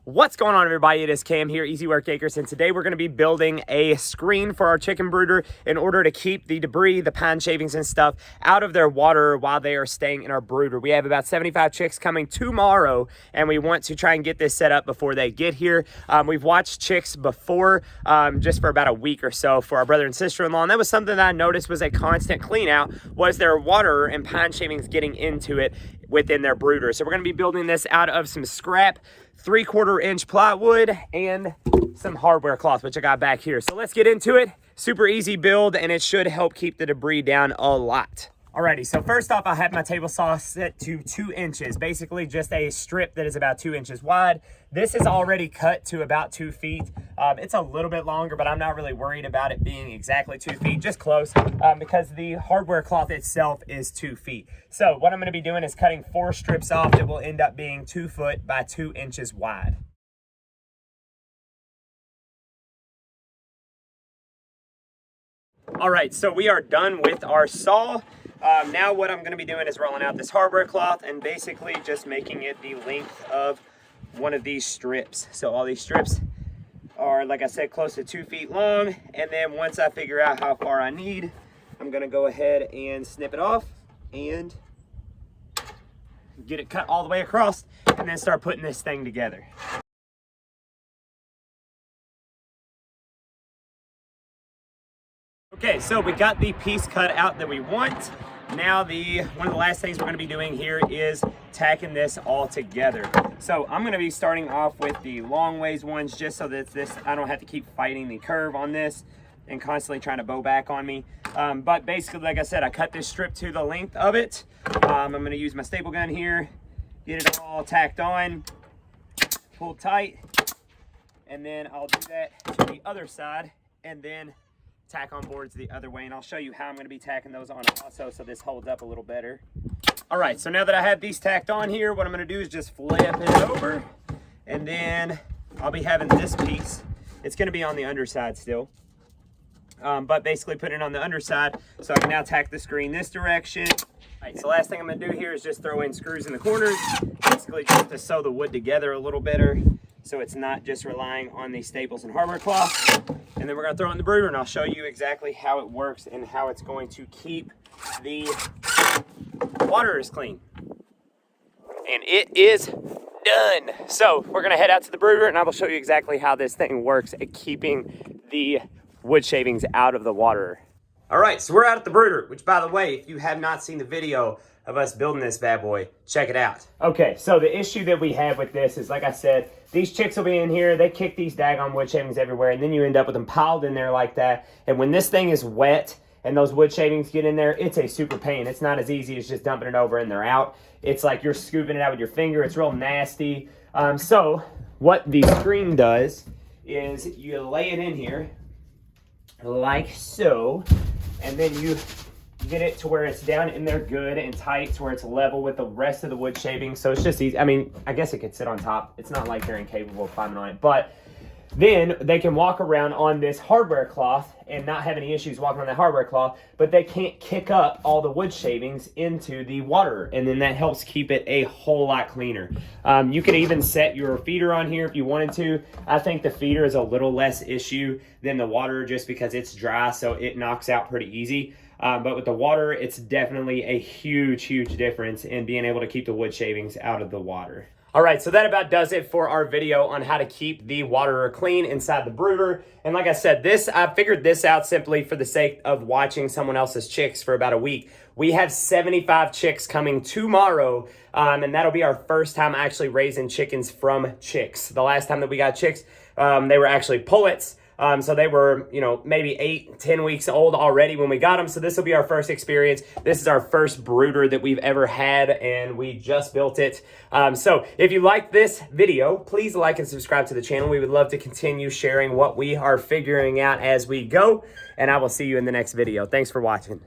What's going on, everybody? It is Cam here, Easy Work Acres, and today we're going to be building a screen for our chicken brooder in order to keep the debris, the pine shavings and stuff out of their water while they are staying in our brooder. We have about 75 chicks coming tomorrow, and we want to try and get this set up before they get here. We've watched chicks before just for about a week or so for our brother and sister-in-law, and that was something that I noticed was a constant clean out, was their water and pine shavings getting into it within their brooder. So we're going to be building this out of some scrap 3/4 inch plywood and some hardware cloth, which I got back here. So let's get into it. Super easy build, and it should help keep the debris down a lot. Alrighty, so first off, I have my table saw set to 2 inches, basically just a strip that is about 2 inches wide. This is already cut to about 2 feet. It's a little bit longer, but I'm not really worried about it being exactly 2 feet, just close, because the hardware cloth itself is 2 feet. So what I'm gonna be doing is cutting 4 strips off that will end up being 2 foot by 2 inches wide. All right, so we are done with our saw. Now what I'm gonna be doing is rolling out this hardware cloth and basically just making it the length of one of these strips. So all these strips are, like I said, close to 2 feet long. And then once I figure out how far I need, I'm gonna go ahead and snip it off and get it cut all the way across and then start putting this thing together. Okay, so we got the piece cut out that we want. Now one of the last things we're gonna be doing here is tacking this all together. So I'm gonna be starting off with the long ways ones just so that I don't have to keep fighting the curve on this and constantly trying to bow back on me. But basically, like I said, I cut this strip to the length of it. I'm gonna use my staple gun here, get it all tacked on, pull tight, and then I'll do that to the other side and then tack on boards the other way, and I'll show you how I'm going to be tacking those on also so this holds up a little better. All right, so now that I have these tacked on here, what I'm going to do is just flip it over, and then I'll be having this piece. It's going to be on the underside still, but basically put it on the underside so I can now tack the screen this direction. All right, so last thing I'm going to do here is just throw in screws in the corners, basically just to sew the wood together a little better, so it's not just relying on the staples and hardware cloth. And then we're gonna throw it in the brooder, and I'll show you exactly how it works and how it's going to keep the water is clean. And it is done. So we're gonna head out to the brooder, and I will show you exactly how this thing works at keeping the wood shavings out of the water. All right, so we're out at the brooder, which, by the way, if you have not seen the video of us building this bad boy, check it out. Okay, so the issue that we have with this is, like I said, these chicks will be in here, they kick these daggone wood shavings everywhere, and then you end up with them piled in there like that. And when this thing is wet and those wood shavings get in there, it's a super pain. It's not as easy as just dumping it over and they're out. It's like you're scooping it out with your finger. It's real nasty. So what the screen does is you lay it in here like so, and then you get it to where it's down in there good and tight to where it's level with the rest of the wood shavings. So it's just easy. I mean, I guess it could sit on top. It's not like they're incapable of climbing on it, but then they can walk around on this hardware cloth and not have any issues walking on that hardware cloth, but they can't kick up all the wood shavings into the water, and then that helps keep it a whole lot cleaner. You could even set your feeder on here if you wanted to. I think the feeder is a little less issue than the water just because it's dry, so it knocks out pretty easy. But with the water, it's definitely a huge difference in being able to keep the wood shavings out of the water. All right, so that about does it for our video on how to keep the water clean inside the brooder. And like I said, I figured this out simply for the sake of watching someone else's chicks for about a week. We have 75 chicks coming tomorrow, and that'll be our first time actually raising chickens from chicks. The last time that we got chicks, they were actually pullets. So they were, maybe 8-10 weeks old already when we got them. So this will be our first experience. This is our first brooder that we've ever had, and we just built it. So if you like this video, please like and subscribe to the channel. We would love to continue sharing what we are figuring out as we go, and I will see you in the next video. Thanks for watching.